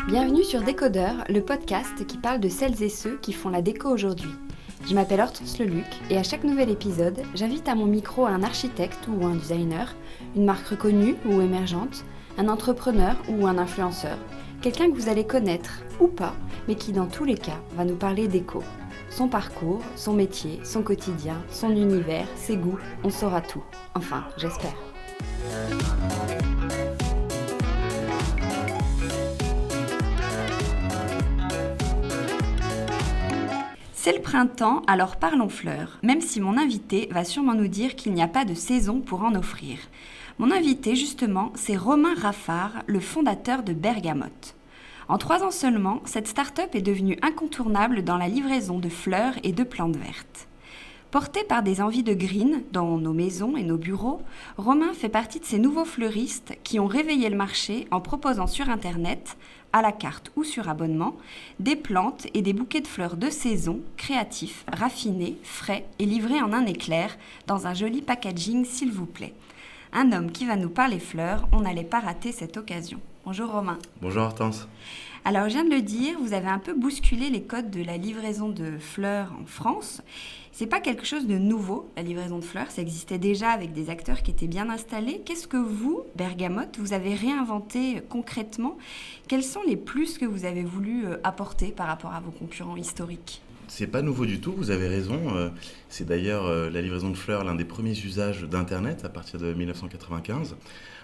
Bienvenue sur Décodeur, le podcast qui parle de celles et ceux qui font la déco aujourd'hui. Je m'appelle Hortense Leluc et à chaque nouvel épisode, j'invite à mon micro un architecte ou un designer, une marque reconnue ou émergente, un entrepreneur ou un influenceur, quelqu'un que vous allez connaître ou pas, mais qui dans tous les cas va nous parler déco. Son parcours, son métier, son quotidien, son univers, ses goûts, on saura tout. Enfin, j'espère. C'est le printemps, alors parlons fleurs, même si mon invité va sûrement nous dire qu'il n'y a pas de saison pour en offrir. Mon invité, justement, c'est Romain Raffard, le fondateur de Bergamote. En 3 ans seulement, cette start-up est devenue incontournable dans la livraison de fleurs et de plantes vertes. Porté par des envies de green dans nos maisons et nos bureaux, Romain fait partie de ces nouveaux fleuristes qui ont réveillé le marché en proposant sur Internet, à la carte ou sur abonnement, des plantes et des bouquets de fleurs de saison, créatifs, raffinés, frais et livrés en un éclair, dans un joli packaging s'il vous plaît. Un homme qui va nous parler fleurs, on n'allait pas rater cette occasion. Bonjour Romain. Bonjour Hortense. Alors je viens de le dire, vous avez un peu bousculé les codes de la livraison de fleurs en France. C'est pas quelque chose de nouveau, la livraison de fleurs, ça existait déjà avec des acteurs qui étaient bien installés. Qu'est-ce que vous, Bergamote, vous avez réinventé concrètement ? Quels sont les plus que vous avez voulu apporter par rapport à vos concurrents historiques ? C'est pas nouveau du tout, vous avez raison. C'est d'ailleurs la livraison de fleurs, l'un des premiers usages d'Internet à partir de 1995.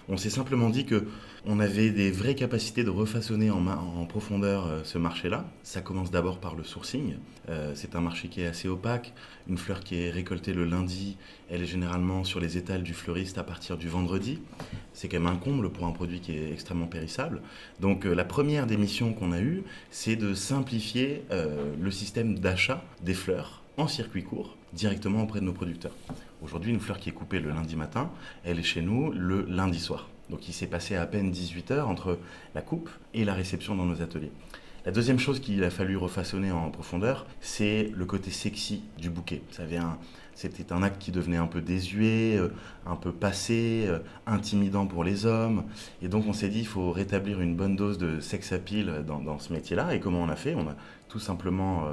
On s'est simplement dit qu'on avait des vraies capacités de refaçonner en profondeur ce marché-là. Ça commence d'abord par le sourcing. C'est un marché qui est assez opaque. Une fleur qui est récoltée le lundi, elle est généralement sur les étals du fleuriste à partir du vendredi. C'est quand même un comble pour un produit qui est extrêmement périssable. Donc la première des missions qu'on a eue, c'est de simplifier le système d'achat des fleurs en circuit court, directement auprès de nos producteurs. Aujourd'hui, une fleur qui est coupée le lundi matin, elle est chez nous le lundi soir. Donc il s'est passé à peine 18 heures entre la coupe et la réception dans nos ateliers. La deuxième chose qu'il a fallu refaçonner en profondeur, c'est le côté sexy du bouquet. C'était un acte qui devenait un peu désuet, un peu passé, intimidant pour les hommes. Et donc on s'est dit, il faut rétablir une bonne dose de sex appeal dans ce métier-là. Et comment on a fait ? On a tout simplement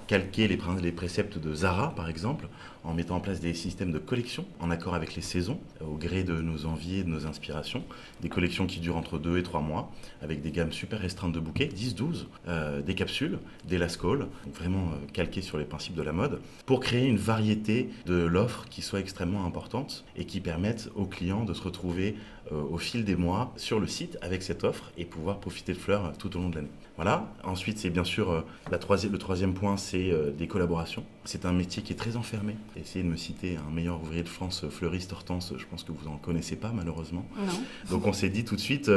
calqué les préceptes de Zara, par exemple, en mettant en place des systèmes de collection en accord avec les saisons, au gré de nos envies et de nos inspirations. Des collections qui durent entre 2 et 3 mois, avec des gammes super restreintes de bouquets, 10-12, des capsules, des last calls, vraiment calquées sur les principes de la mode, pour créer une variété de l'offre qui soit extrêmement importante et qui permette aux clients de se retrouver au fil des mois sur le site avec cette offre et pouvoir profiter de fleurs tout au long de l'année. Voilà. Ensuite, c'est bien sûr le troisième point, c'est des collaborations. C'est un métier qui est très enfermé. Essayez de me citer un meilleur ouvrier de France, fleuriste Hortense, je pense que vous n'en connaissez pas malheureusement. Non. Donc on s'est dit tout de suite,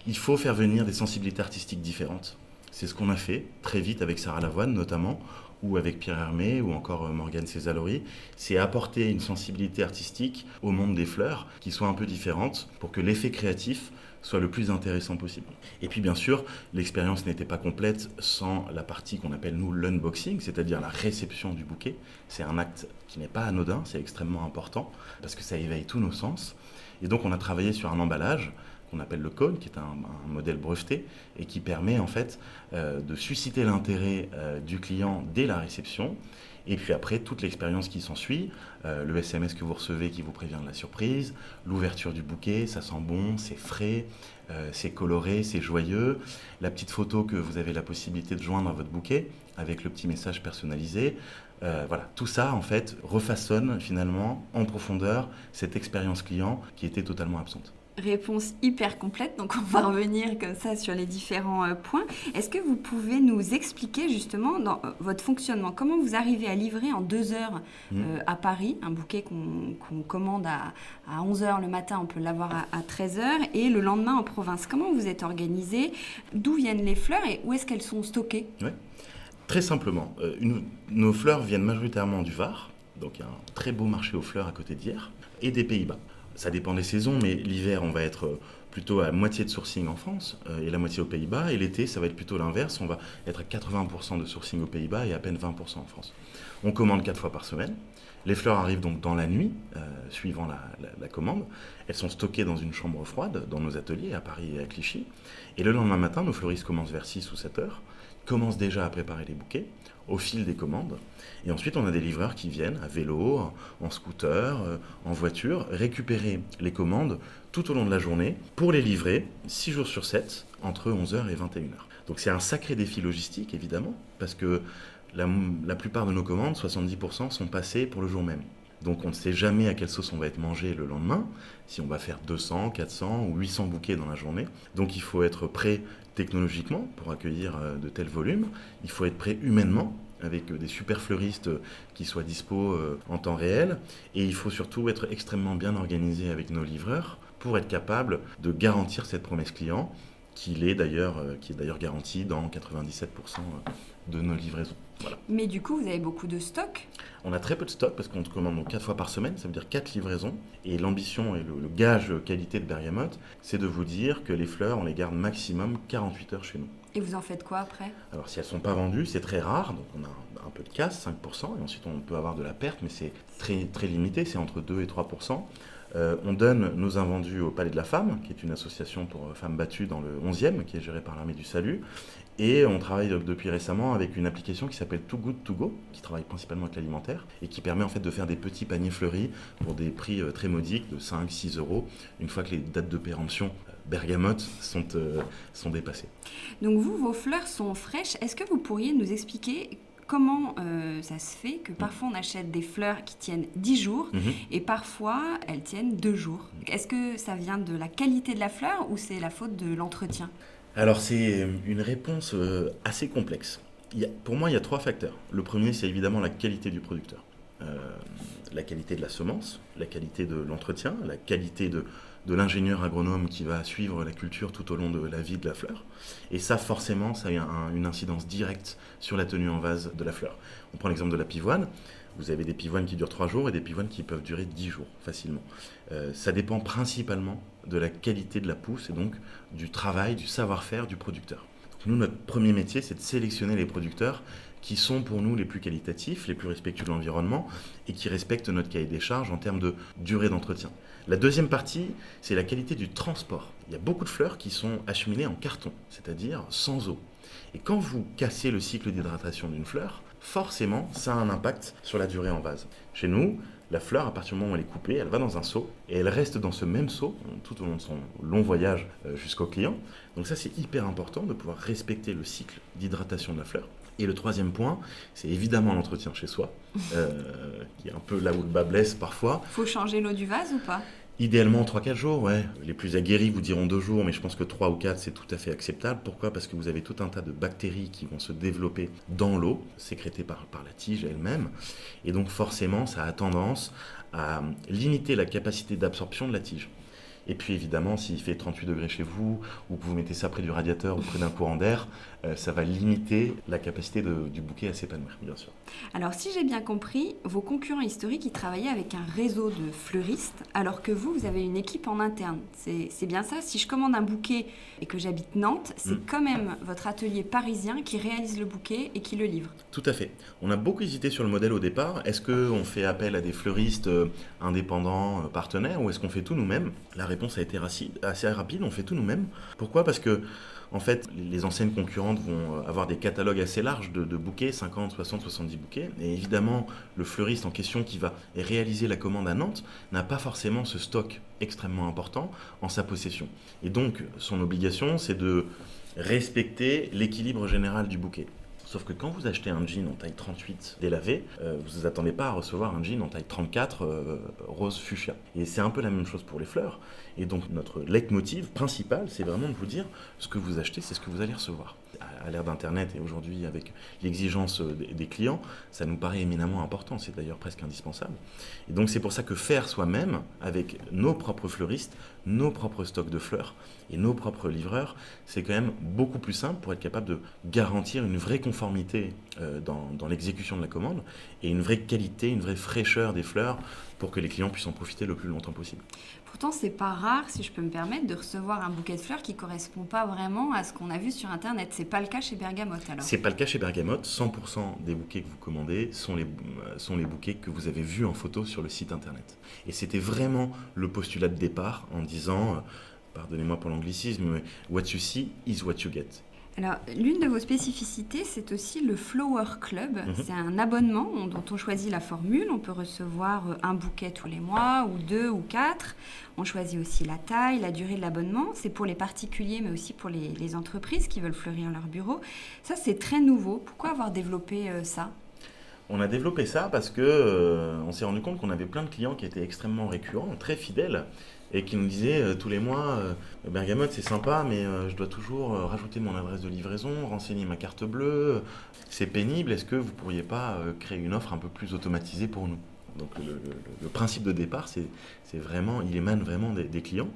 il faut faire venir des sensibilités artistiques différentes. C'est ce qu'on a fait très vite avec Sarah Lavoine notamment, ou avec Pierre Hermé, ou encore Morgane Césalori, c'est apporter une sensibilité artistique au monde des fleurs qui soit un peu différente pour que l'effet créatif soit le plus intéressant possible. Et puis bien sûr, l'expérience n'était pas complète sans la partie qu'on appelle nous l'unboxing, c'est-à-dire la réception du bouquet. C'est un acte qui n'est pas anodin, c'est extrêmement important parce que ça éveille tous nos sens. Et donc on a travaillé sur un emballage qu'on appelle le cône, qui est un modèle breveté et qui permet en fait de susciter l'intérêt du client dès la réception. Et puis après, toute l'expérience qui s'ensuit, le SMS que vous recevez qui vous prévient de la surprise, l'ouverture du bouquet, ça sent bon, c'est frais, c'est coloré, c'est joyeux. La petite photo que vous avez la possibilité de joindre à votre bouquet avec le petit message personnalisé. Voilà, tout ça en fait refaçonne finalement en profondeur cette expérience client qui était totalement absente. Réponse hyper complète, donc on va revenir comme ça sur les différents points. Est-ce que vous pouvez nous expliquer justement dans votre fonctionnement, comment vous arrivez à livrer en 2 heures à Paris, un bouquet qu'on commande à 11 heures le matin, on peut l'avoir à 13 heures, et le lendemain en province. Comment vous êtes organisé ? D'où viennent les fleurs et où est-ce qu'elles sont stockées ? Ouais. Très simplement, nos fleurs viennent majoritairement du Var, donc il y a un très beau marché aux fleurs à côté d'Hyères, et des Pays-Bas. Ça dépend des saisons, mais l'hiver, on va être plutôt à moitié de sourcing en France et la moitié aux Pays-Bas. Et l'été, ça va être plutôt l'inverse. On va être à 80% de sourcing aux Pays-Bas et à peine 20% en France. On commande 4 fois par semaine. Les fleurs arrivent donc dans la nuit, suivant la commande. Elles sont stockées dans une chambre froide, dans nos ateliers à Paris et à Clichy. Et le lendemain matin, nos fleuristes commencent vers 6 ou 7 heures, commencent déjà à préparer les bouquets au fil des commandes. Et ensuite, on a des livreurs qui viennent à vélo, en scooter, en voiture, récupérer les commandes tout au long de la journée pour les livrer 6 jours sur 7, entre 11 heures et 21 heures. Donc c'est un sacré défi logistique, évidemment, parce que la plupart de nos commandes, 70%, sont passées pour le jour même. Donc on ne sait jamais à quelle sauce on va être mangé le lendemain, si on va faire 200, 400 ou 800 bouquets dans la journée. Donc il faut être prêt technologiquement pour accueillir de tels volumes. Il faut être prêt humainement, avec des super fleuristes qui soient dispo en temps réel. Et il faut surtout être extrêmement bien organisé avec nos livreurs pour être capable de garantir cette promesse client qui est d'ailleurs garantie dans 97% de nos livraisons. Voilà. Mais du coup, vous avez beaucoup de stock? On a très peu de stock parce qu'on commande donc 4 fois par semaine, ça veut dire 4 livraisons. Et l'ambition et le gage qualité de Bergamote, c'est de vous dire que les fleurs, on les garde maximum 48 heures chez nous. Et vous en faites quoi après? Alors si elles ne sont pas vendues, c'est très rare, donc on a un peu de casse, 5%, et ensuite on peut avoir de la perte, mais c'est très, très limité, c'est entre 2 et 3%. On donne nos invendus au Palais de la Femme, qui est une association pour femmes battues dans le 11e, qui est gérée par l'Armée du Salut. Et on travaille depuis récemment avec une application qui s'appelle Too Good To Go, qui travaille principalement avec l'alimentaire, et qui permet en fait de faire des petits paniers fleuris pour des prix très modiques de 5-6 euros, une fois que les dates de péremption Bergamote sont dépassées. Donc vous, vos fleurs sont fraîches. Est-ce que vous pourriez nous expliquer comment ça se fait que parfois on achète des fleurs qui tiennent 10 jours et parfois elles tiennent 2 jours? Est-ce que ça vient de la qualité de la fleur ou c'est la faute de l'entretien? Alors c'est une réponse assez complexe. Pour moi, il y a 3 facteurs. Le premier, c'est évidemment la qualité du producteur. La qualité de la semence, la qualité de l'entretien, la qualité de l'ingénieur agronome qui va suivre la culture tout au long de la vie de la fleur. Et ça, forcément, ça a une incidence directe sur la tenue en vase de la fleur. On prend l'exemple de la pivoine. Vous avez des pivoines qui durent 3 jours et des pivoines qui peuvent durer 10 jours facilement. Ça dépend principalement de la qualité de la pousse et donc du travail, du savoir-faire du producteur. Donc nous, notre premier métier, c'est de sélectionner les producteurs qui sont pour nous les plus qualitatifs, les plus respectueux de l'environnement et qui respectent notre cahier des charges en termes de durée d'entretien. La deuxième partie, c'est la qualité du transport. Il y a beaucoup de fleurs qui sont acheminées en carton, c'est-à-dire sans eau. Et quand vous cassez le cycle d'hydratation d'une fleur, forcément, ça a un impact sur la durée en vase. Chez nous, la fleur, à partir du moment où elle est coupée, elle va dans un seau et elle reste dans ce même seau tout au long de son long voyage jusqu'au client. Donc ça, c'est hyper important de pouvoir respecter le cycle d'hydratation de la fleur. Et le troisième point, c'est évidemment l'entretien chez soi, qui est un peu là où le bas blesse parfois. Faut changer l'eau du vase ou pas? Idéalement 3-4 jours, ouais. Les plus aguerris vous diront 2 jours, mais je pense que 3 ou 4 c'est tout à fait acceptable. Pourquoi? Parce que vous avez tout un tas de bactéries qui vont se développer dans l'eau, sécrétées par la tige elle-même. Et donc forcément, ça a tendance à limiter la capacité d'absorption de la tige. Et puis évidemment, s'il fait 38 degrés chez vous, ou que vous mettez ça près du radiateur ou près d'un courant d'air, ça va limiter la capacité du bouquet à s'épanouir, bien sûr. Alors si j'ai bien compris, vos concurrents historiques, ils travaillaient avec un réseau de fleuristes, alors que vous avez une équipe en interne. C'est bien ça? Si je commande un bouquet et que j'habite Nantes, c'est quand même votre atelier parisien qui réalise le bouquet et qui le livre? Tout à fait. On a beaucoup hésité sur le modèle au départ. Est-ce qu'on fait appel à des fleuristes indépendants, partenaires, ou est-ce qu'on fait tout nous-mêmes? La réponse a été assez rapide, on fait tout nous-mêmes. Pourquoi? Parce que en fait, les enseignes concurrentes vont avoir des catalogues assez larges de bouquets, 50, 60, 70 bouquets. Et évidemment, le fleuriste en question qui va réaliser la commande à Nantes n'a pas forcément ce stock extrêmement important en sa possession. Et donc, son obligation, c'est de respecter l'équilibre général du bouquet. Sauf que quand vous achetez un jean en taille 38 délavé, vous ne attendez pas à recevoir un jean en taille 34 rose fuchsia. Et c'est un peu la même chose pour les fleurs. Et donc notre leitmotiv principal, c'est vraiment de vous dire ce que vous achetez, c'est ce que vous allez recevoir. À l'ère d'Internet et aujourd'hui avec l'exigence des clients, ça nous paraît éminemment important, c'est d'ailleurs presque indispensable. Et donc c'est pour ça que faire soi-même, avec nos propres fleuristes, nos propres stocks de fleurs et nos propres livreurs, c'est quand même beaucoup plus simple pour être capable de garantir une vraie conformité dans l'exécution de la commande et une vraie qualité, une vraie fraîcheur des fleurs pour que les clients puissent en profiter le plus longtemps possible. Pourtant, c'est pas rare, si je peux me permettre, de recevoir un bouquet de fleurs qui correspond pas vraiment à ce qu'on a vu sur Internet. C'est pas le cas chez Bergamote alors. C'est pas le cas chez Bergamote. 100% des bouquets que vous commandez sont les bouquets que vous avez vus en photo sur le site Internet. Et c'était vraiment le postulat de départ en disant, pardonnez-moi pour l'anglicisme, mais what you see is what you get. Alors, l'une de vos spécificités, c'est aussi le Flower Club. C'est un abonnement dont on choisit la formule. On peut recevoir un bouquet tous les mois, ou 2 ou 4. On choisit aussi la taille, la durée de l'abonnement. C'est pour les particuliers, mais aussi pour les entreprises qui veulent fleurir leur bureau. Ça, c'est très nouveau. Pourquoi avoir développé ça ? On a développé ça parce que on s'est rendu compte qu'on avait plein de clients qui étaient extrêmement récurrents, très fidèles, et qui nous disaient tous les mois Bergamote c'est sympa, mais je dois toujours rajouter mon adresse de livraison, renseigner ma carte bleue, c'est pénible, est-ce que vous ne pourriez pas créer une offre un peu plus automatisée pour nous ? Donc le principe de départ, c'est vraiment, il émane vraiment des clients.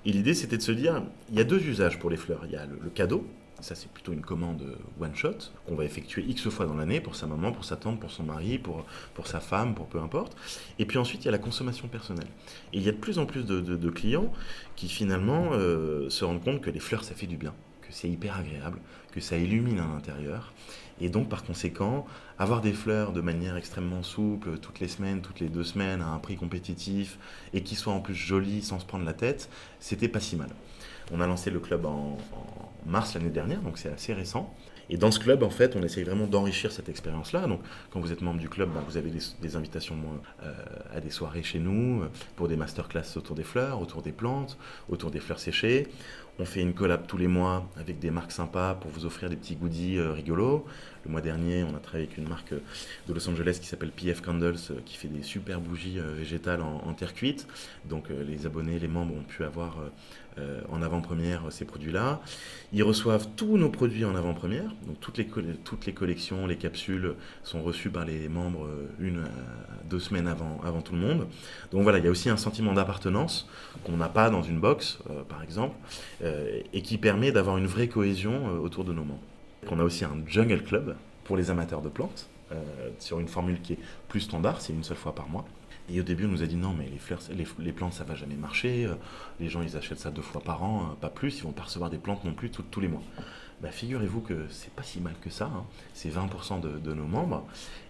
Et l'idée, c'était de se dire, il y a 2 usages pour les fleurs. Il y a le cadeau. Ça, c'est plutôt une commande one-shot qu'on va effectuer X fois dans l'année pour sa maman, pour sa tante, pour son mari, pour sa femme, pour peu importe. Et puis ensuite, il y a la consommation personnelle. Et il y a de plus en plus de clients qui finalement se rendent compte que les fleurs, ça fait du bien, que c'est hyper agréable, que ça illumine à l'intérieur. Et donc, par conséquent, avoir des fleurs de manière extrêmement souple, toutes les semaines, toutes les 2 semaines, à un prix compétitif, et qui soient en plus jolies sans se prendre la tête, c'était pas si mal. On a lancé le club en mars l'année dernière, donc c'est assez récent. Et dans ce club, en fait, on essaye vraiment d'enrichir cette expérience-là. Donc, quand vous êtes membre du club, vous avez des invitations à des soirées chez nous, pour des masterclass autour des fleurs, autour des plantes, autour des fleurs séchées. On fait une collab tous les mois avec des marques sympas pour vous offrir des petits goodies rigolos. Le mois dernier, on a travaillé avec une marque de Los Angeles qui s'appelle PF Candles, qui fait des super bougies végétales en terre cuite. Donc, les abonnés, les membres ont pu avoir en avant-première ces produits-là. Ils reçoivent tous nos produits en avant-première. Donc toutes les collections, les capsules sont reçues par les membres 1 à 2 semaines avant tout le monde. Donc voilà, il y a aussi un sentiment d'appartenance qu'on n'a pas dans une box, par exemple, et qui permet d'avoir une vraie cohésion autour de nos membres. On a aussi un Jungle Club pour les amateurs de plantes, sur une formule qui est plus standard, c'est une seule fois par mois. Et au début, on nous a dit non, mais les fleurs, les plantes, ça va jamais marcher. Les gens, ils achètent ça 2 fois par an, pas plus. Ils vont pas recevoir des plantes non plus tous les mois. Figurez-vous que c'est pas si mal que ça. C'est 20% de nos membres.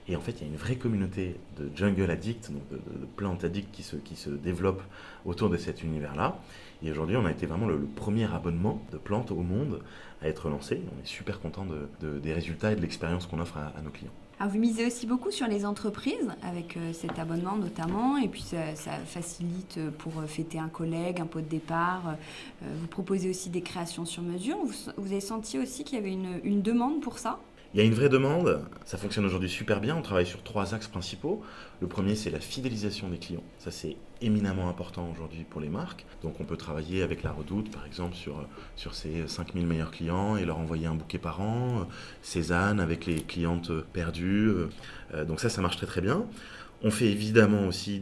Et en fait, il y a une vraie communauté de jungle addicts, donc de plantes addicts qui se développe autour de cet univers-là. Et aujourd'hui, on a été vraiment le premier abonnement de plantes au monde à être lancé. On est super content des résultats et de l'expérience qu'on offre à nos clients. Alors vous misez aussi beaucoup sur les entreprises avec cet abonnement notamment, et puis ça facilite pour fêter un collègue, un pot de départ. Vous proposez aussi des créations sur mesure. Vous avez senti aussi qu'il y avait une demande pour ça ? Il y a une vraie demande, ça fonctionne aujourd'hui super bien, on travaille sur 3 axes principaux. Le premier, c'est la fidélisation des clients. Ça, c'est éminemment important aujourd'hui pour les marques. Donc on peut travailler avec la Redoute, par exemple, sur ses 5000 meilleurs clients et leur envoyer un bouquet par an. Cézanne avec les clientes perdues. Donc ça marche très très bien. On fait évidemment aussi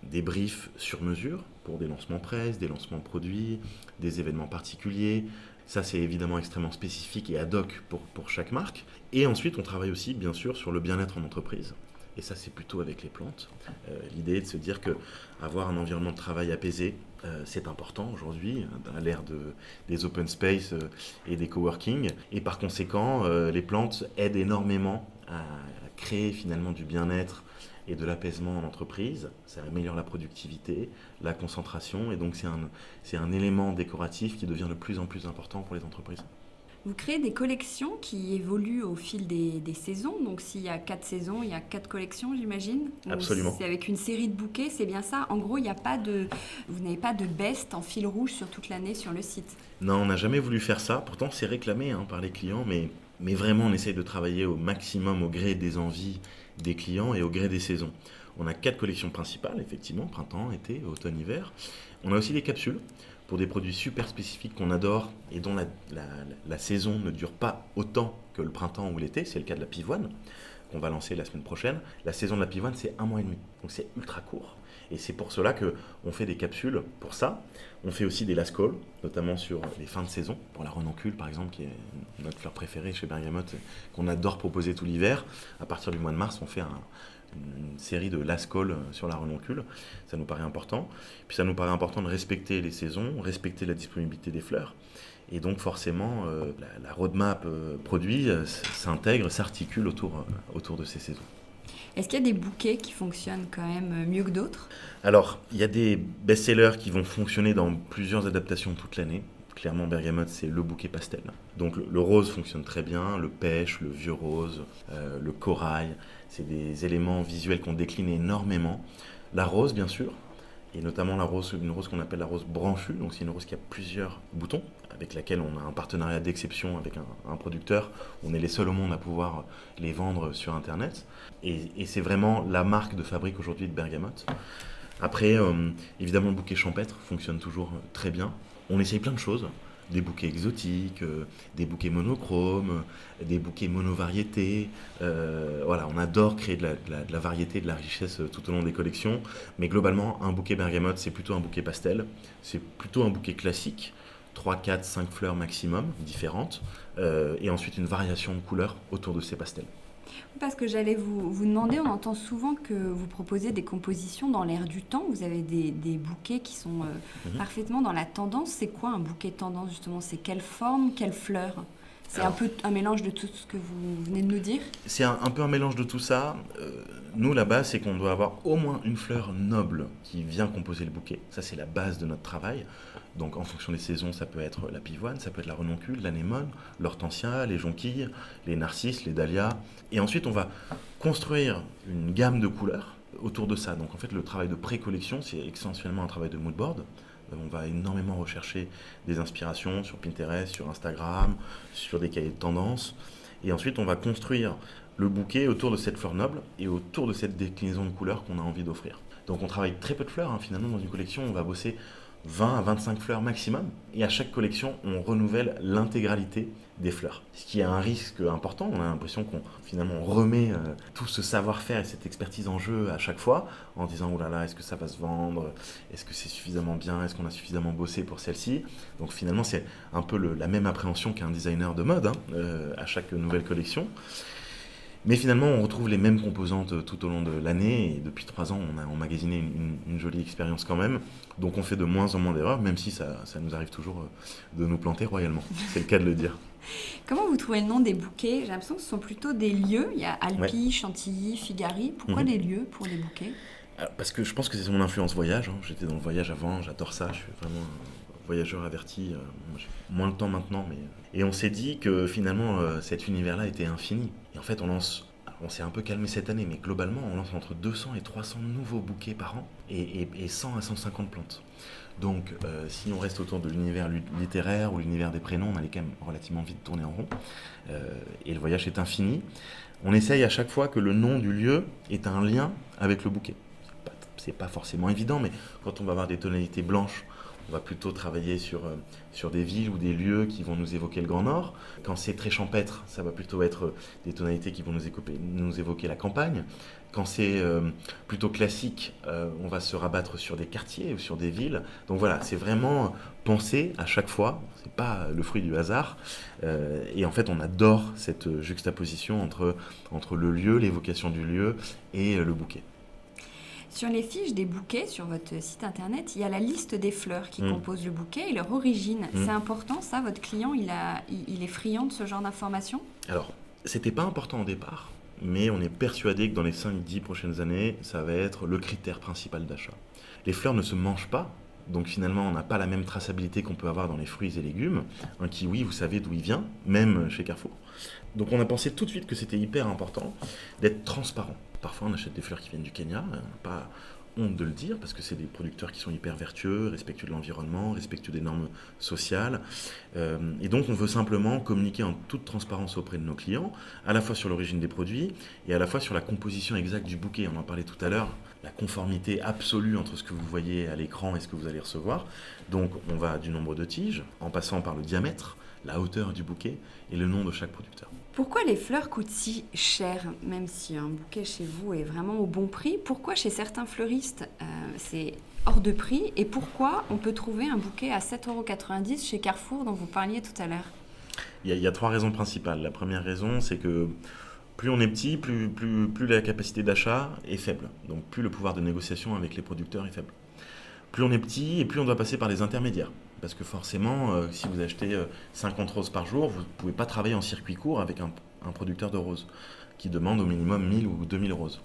des briefs sur mesure pour des lancements presse, des lancements produits, des événements particuliers. Ça, c'est évidemment extrêmement spécifique et ad hoc pour chaque marque. Et ensuite, on travaille aussi, bien sûr, sur le bien-être en entreprise. Et ça, c'est plutôt avec les plantes. L'idée est de se dire qu'avoir un environnement de travail apaisé, c'est important aujourd'hui, à l'ère des open space et des coworking. Et par conséquent, les plantes aident énormément à créer finalement du bien-être et de l'apaisement en entreprise. Ça améliore la productivité, la concentration, et donc c'est un élément décoratif qui devient de plus en plus important pour les entreprises. Vous créez des collections qui évoluent au fil des saisons. Donc s'il y a 4 saisons, il y a 4 collections, j'imagine. Absolument. C'est avec une série de bouquets, c'est bien ça. En gros, vous n'avez pas de best en fil rouge sur toute l'année sur le site. Non, on n'a jamais voulu faire ça. Pourtant, c'est réclamé par les clients, mais vraiment, on essaye de travailler au maximum au gré des envies des clients et au gré des saisons. On a 4 collections principales, effectivement, printemps, été, automne, hiver. On a aussi des capsules pour des produits super spécifiques qu'on adore et dont la saison ne dure pas autant que le printemps ou l'été. C'est le cas de la pivoine qu'on va lancer la semaine prochaine. La saison de la pivoine, c'est 1 mois et demi, donc c'est ultra court. Et c'est pour cela qu'on fait des capsules pour ça. On fait aussi des last calls, notamment sur les fins de saison, pour la renoncule par exemple, qui est notre fleur préférée chez Bergamote, qu'on adore proposer tout l'hiver. À partir du mois de mars, on fait une série de lascaules sur la renoncule. Ça nous paraît important. Puis ça nous paraît important de respecter les saisons, respecter la disponibilité des fleurs. Et donc forcément, la roadmap produit s'intègre, s'articule autour de ces saisons. Est-ce qu'il y a des bouquets qui fonctionnent quand même mieux que d'autres? Alors, il y a des best-sellers qui vont fonctionner dans plusieurs adaptations toute l'année. Clairement, Bergamote, c'est le bouquet pastel. Donc le rose fonctionne très bien, le pêche, le vieux rose, le corail, c'est des éléments visuels qu'on décline énormément. La rose, bien sûr, et notamment une rose qu'on appelle la rose branchue, donc c'est une rose qui a plusieurs boutons, avec laquelle on a un partenariat d'exception avec un producteur. On est les seuls au monde à pouvoir les vendre sur Internet. Et c'est vraiment la marque de fabrique aujourd'hui de Bergamote. Après, évidemment, le bouquet champêtre fonctionne toujours très bien. On essaye plein de choses, des bouquets exotiques, des bouquets monochromes, des bouquets monovariétés. Voilà, on adore créer de la variété, de la richesse tout au long des collections. Mais globalement, un bouquet Bergamote, c'est plutôt un bouquet pastel. C'est plutôt un bouquet classique, 3, 4, 5 fleurs maximum, différentes. Et ensuite, une variation de couleurs autour de ces pastels. Parce que j'allais vous demander, on entend souvent que vous proposez des compositions dans l'air du temps. Vous avez des bouquets qui sont parfaitement dans la tendance. C'est quoi un bouquet tendance justement? C'est quelle forme, quelle fleur? C'est un peu un mélange de tout ce que vous venez de nous dire? C'est un peu un mélange de tout ça. Nous, la base, c'est qu'on doit avoir au moins une fleur noble qui vient composer le bouquet. Ça, c'est la base de notre travail. Donc, en fonction des saisons, ça peut être la pivoine, ça peut être la renoncule, l'anémone, l'hortensia, les jonquilles, les narcisses, les dahlias. Et ensuite, on va construire une gamme de couleurs autour de ça. Donc, en fait, le travail de pré-collection, c'est essentiellement un travail de mood board. On va énormément rechercher des inspirations sur Pinterest, sur Instagram, sur des cahiers de tendance. Et ensuite, on va construire le bouquet autour de cette fleur noble et autour de cette déclinaison de couleurs qu'on a envie d'offrir. Donc on travaille très peu de fleurs. Finalement, dans une collection, on va bosser 20 à 25 fleurs maximum. Et à chaque collection, on renouvelle l'intégralité des fleurs. Ce qui est un risque important. On a l'impression qu'on finalement remet tout ce savoir-faire et cette expertise en jeu à chaque fois, en disant oh là là, est-ce que ça va se vendre? Est-ce que c'est suffisamment bien? Est-ce qu'on a suffisamment bossé pour celle-ci? Donc finalement, c'est un peu la même appréhension qu'un designer de mode à chaque nouvelle collection. Mais finalement, on retrouve les mêmes composantes tout au long de l'année. Et depuis 3 ans, on a emmagasiné une jolie expérience quand même. Donc on fait de moins en moins d'erreurs, même si ça nous arrive toujours de nous planter royalement. C'est le cas de le dire. Comment vous trouvez le nom des bouquets? J'ai l'impression que ce sont plutôt des lieux. Il y a Alpi, Chantilly, Figari. Pourquoi des lieux pour les bouquets? Alors, parce que je pense que c'est mon influence voyage. J'étais dans le voyage avant, j'adore ça. Je suis vraiment un voyageur averti. J'ai moins le temps maintenant. Et on s'est dit que finalement, cet univers-là était infini. Et en fait, on s'est un peu calmé cette année, mais globalement, on lance entre 200 et 300 nouveaux bouquets par an et 100 à 150 plantes. Donc, si on reste autour de l'univers littéraire ou l'univers des prénoms, on allait quand même relativement vite tourner en rond. Et le voyage est infini. On essaye à chaque fois que le nom du lieu ait un lien avec le bouquet. C'est pas forcément évident, mais quand on va avoir des tonalités blanches, on va plutôt travailler sur des villes ou des lieux qui vont nous évoquer le Grand Nord. Quand c'est très champêtre, ça va plutôt être des tonalités qui vont nous évoquer la campagne. Quand c'est plutôt classique, on va se rabattre sur des quartiers ou sur des villes. Donc voilà, c'est vraiment penser à chaque fois, c'est pas le fruit du hasard. Et en fait, on adore cette juxtaposition entre le lieu, l'évocation du lieu et le bouquet. Sur les fiches des bouquets, sur votre site internet, il y a la liste des fleurs qui composent le bouquet et leur origine. C'est important, ça? Votre client, il est friand de ce genre d'informations? Alors, c'était pas important au départ, mais on est persuadé que dans les 5-10 prochaines années, ça va être le critère principal d'achat. Les fleurs ne se mangent pas, donc finalement, on n'a pas la même traçabilité qu'on peut avoir dans les fruits et légumes. Un kiwi, vous savez d'où il vient, même chez Carrefour. Donc on a pensé tout de suite que c'était hyper important d'être transparent. Parfois, on achète des fleurs qui viennent du Kenya, on n'a pas honte de le dire, parce que c'est des producteurs qui sont hyper vertueux, respectueux de l'environnement, respectueux des normes sociales. Et donc, on veut simplement communiquer en toute transparence auprès de nos clients, à la fois sur l'origine des produits et à la fois sur la composition exacte du bouquet. On en parlait tout à l'heure, la conformité absolue entre ce que vous voyez à l'écran et ce que vous allez recevoir. Donc, on va du nombre de tiges, en passant par le diamètre, la hauteur du bouquet et le nom de chaque producteur. Pourquoi les fleurs coûtent si cher, même si un bouquet chez vous est vraiment au bon prix? Pourquoi chez certains fleuristes, c'est hors de prix? Et pourquoi on peut trouver un bouquet à 7,90 € chez Carrefour dont vous parliez tout à l'heure? Il y a 3 raisons principales. La première raison, c'est que Plus on est petit, plus la capacité d'achat est faible. Donc plus le pouvoir de négociation avec les producteurs est faible. Plus on est petit et plus on doit passer par les intermédiaires. Parce que forcément, si vous achetez 50 roses par jour, vous ne pouvez pas travailler en circuit court avec un producteur de roses qui demande au minimum 1000 ou 2000 roses.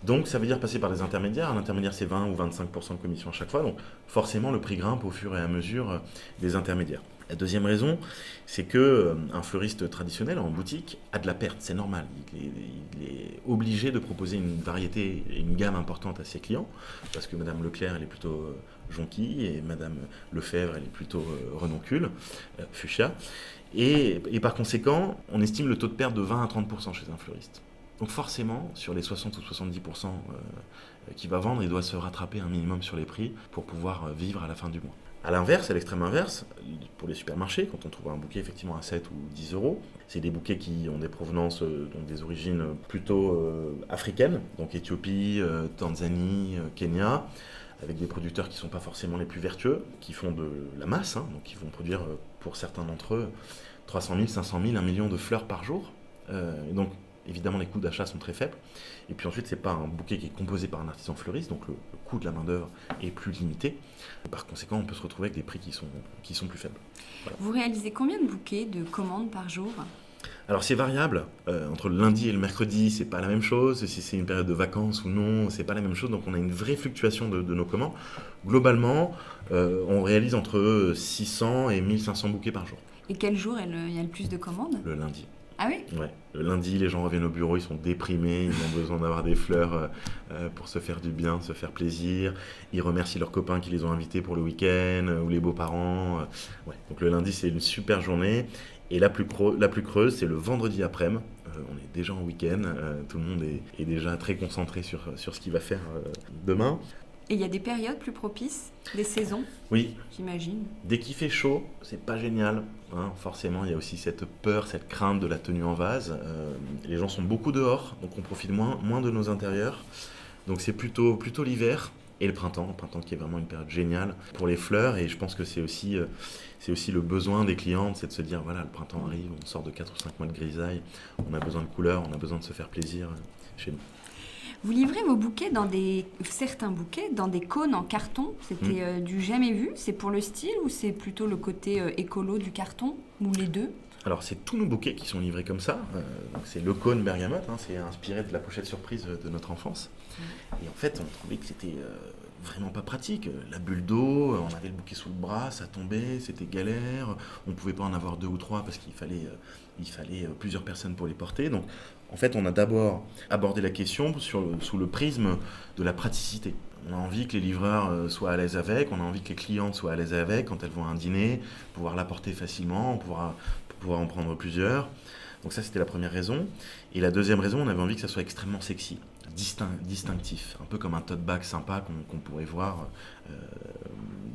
Donc ça veut dire passer par des intermédiaires. Un intermédiaire, c'est 20 ou 25% de commission à chaque fois. Donc forcément, le prix grimpe au fur et à mesure des intermédiaires. La deuxième raison, c'est qu'un fleuriste traditionnel en boutique a de la perte, c'est normal. Il est obligé de proposer une variété et une gamme importante à ses clients, parce que Madame Leclerc, elle est plutôt jonquille, et Madame Lefebvre, elle est plutôt renoncule, fuchsia. Et par conséquent, on estime le taux de perte de 20 à 30% chez un fleuriste. Donc forcément, sur les 60 ou 70% qu'il va vendre, il doit se rattraper un minimum sur les prix pour pouvoir vivre à la fin du mois. À l'inverse, à l'extrême inverse, pour les supermarchés, quand on trouve un bouquet effectivement à 7 ou 10 euros, c'est des bouquets qui ont des provenances, donc des origines plutôt africaines, donc Éthiopie, Tanzanie, Kenya, avec des producteurs qui ne sont pas forcément les plus vertueux, qui font de la masse, donc qui vont produire pour certains d'entre eux 300 000, 500 000, 1 million de fleurs par jour. Et donc évidemment les coûts d'achat sont très faibles. Et puis ensuite, c'est pas un bouquet qui est composé par un artisan fleuriste, donc le coût de la main-d'œuvre est plus limité. Et par conséquent, on peut se retrouver avec des prix qui sont plus faibles. Voilà. Vous réalisez combien de bouquets de commandes par jour ? Alors c'est variable, entre le lundi et le mercredi, c'est pas la même chose, si c'est une période de vacances ou non, c'est pas la même chose, donc on a une vraie fluctuation de nos commandes. Globalement, on réalise entre 600 et 1500 bouquets par jour. Et quel jour il y a le plus de commandes ? Le lundi. Ah oui ? Ouais. Le lundi, les gens reviennent au bureau, ils sont déprimés, ils ont besoin d'avoir des fleurs pour se faire du bien, se faire plaisir. Ils remercient leurs copains qui les ont invités pour le week-end ou les beaux-parents. Ouais. Donc le lundi, c'est une super journée. Et la plus creuse, c'est le vendredi après-midi. On est déjà en week-end, tout le monde est déjà très concentré sur ce qu'il va faire demain. Et il y a des périodes plus propices, des saisons ? Oui. J'imagine. Dès qu'il fait chaud, c'est pas génial. Forcément, il y a aussi cette peur, cette crainte de la tenue en vase. Les gens sont beaucoup dehors, donc on profite moins de nos intérieurs. Donc c'est plutôt l'hiver et le printemps qui est vraiment une période géniale pour les fleurs. Et je pense que c'est aussi le besoin des clientes, c'est de se dire, voilà, le printemps arrive, on sort de 4 ou 5 mois de grisaille, on a besoin de couleurs, on a besoin de se faire plaisir chez nous. Vous livrez vos bouquets certains bouquets dans des cônes en carton. C'était du jamais vu. C'est pour le style ou c'est plutôt le côté écolo du carton ou les deux ? Alors c'est tous nos bouquets qui sont livrés comme ça. Donc c'est le cône bergamote, c'est inspiré de la pochette surprise de notre enfance. Et en fait, on trouvait que c'était vraiment pas pratique. La bulle d'eau, on avait le bouquet sous le bras, ça tombait, c'était galère. On pouvait pas en avoir 2 ou 3 parce qu'il fallait plusieurs personnes pour les porter. Donc en fait, on a d'abord abordé la question sous le prisme de la praticité. On a envie que les livreurs soient à l'aise avec, on a envie que les clientes soient à l'aise avec quand elles vont à un dîner, pouvoir l'apporter facilement, pouvoir en prendre plusieurs. Donc ça, c'était la première raison. Et la deuxième raison, on avait envie que ça soit extrêmement sexy, distinctif, un peu comme un tote bag sympa qu'on pourrait voir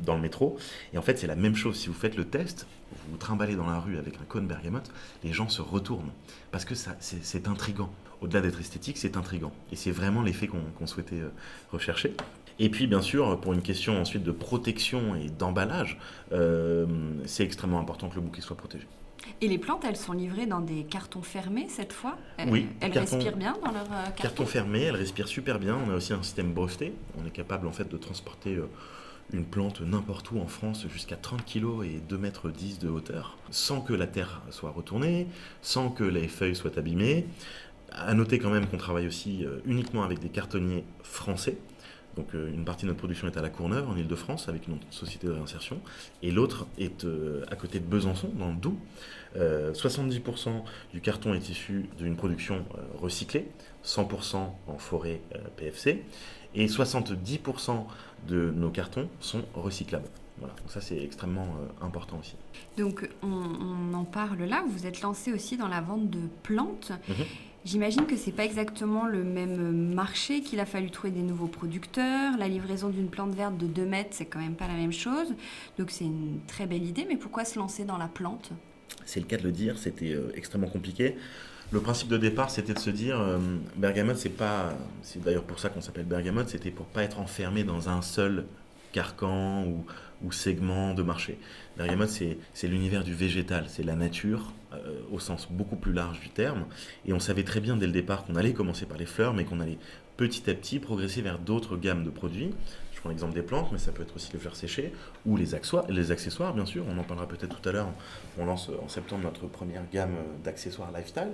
dans le métro. Et en fait, c'est la même chose. Si vous faites le test, vous vous trimballez dans la rue avec un cône bergamote, les gens se retournent. Parce que c'est intriguant. Au-delà d'être esthétique, c'est intriguant. Et c'est vraiment l'effet qu'on souhaitait rechercher. Et puis, bien sûr, pour une question ensuite de protection et d'emballage, c'est extrêmement important que le bouquet soit protégé. Et les plantes, elles sont livrées dans des cartons fermés cette fois ? Oui. Elles respirent bien dans leur carton ? Carton fermé, elles respirent super bien. On a aussi un système breveté. On est capable en fait de transporter une plante n'importe où en France jusqu'à 30 kg et 2,10 mètres de hauteur, sans que la terre soit retournée, sans que les feuilles soient abîmées. À noter quand même qu'on travaille aussi uniquement avec des cartonniers français. Donc une partie de notre production est à La Courneuve, en Ile-de-France, avec une société de réinsertion, et l'autre est à côté de Besançon, dans le Doubs. 70% du carton est issu d'une production recyclée, 100% en forêt PFC, et 70% de nos cartons sont recyclables. Voilà, donc ça c'est extrêmement important aussi. Donc on en parle là, vous êtes lancé aussi dans la vente de plantes. J'imagine que c'est pas exactement le même marché, qu'il a fallu trouver des nouveaux producteurs. La livraison d'une plante verte de 2 mètres, c'est quand même pas la même chose. Donc c'est une très belle idée, mais pourquoi se lancer dans la plante ? C'est le cas de le dire, c'était extrêmement compliqué. Le principe de départ, c'était de se dire, bergamote, c'est d'ailleurs pour ça qu'on s'appelle bergamote, c'était pour pas être enfermé dans un seul carcan ou segment de marché. Bergamote, c'est l'univers du végétal, c'est la nature au sens beaucoup plus large du terme. Et on savait très bien dès le départ qu'on allait commencer par les fleurs, mais qu'on allait petit à petit progresser vers d'autres gammes de produits. Je prends l'exemple des plantes, mais ça peut être aussi les fleurs séchées ou les accessoires, bien sûr. On en parlera peut-être tout à l'heure. On lance en septembre notre première gamme d'accessoires lifestyle.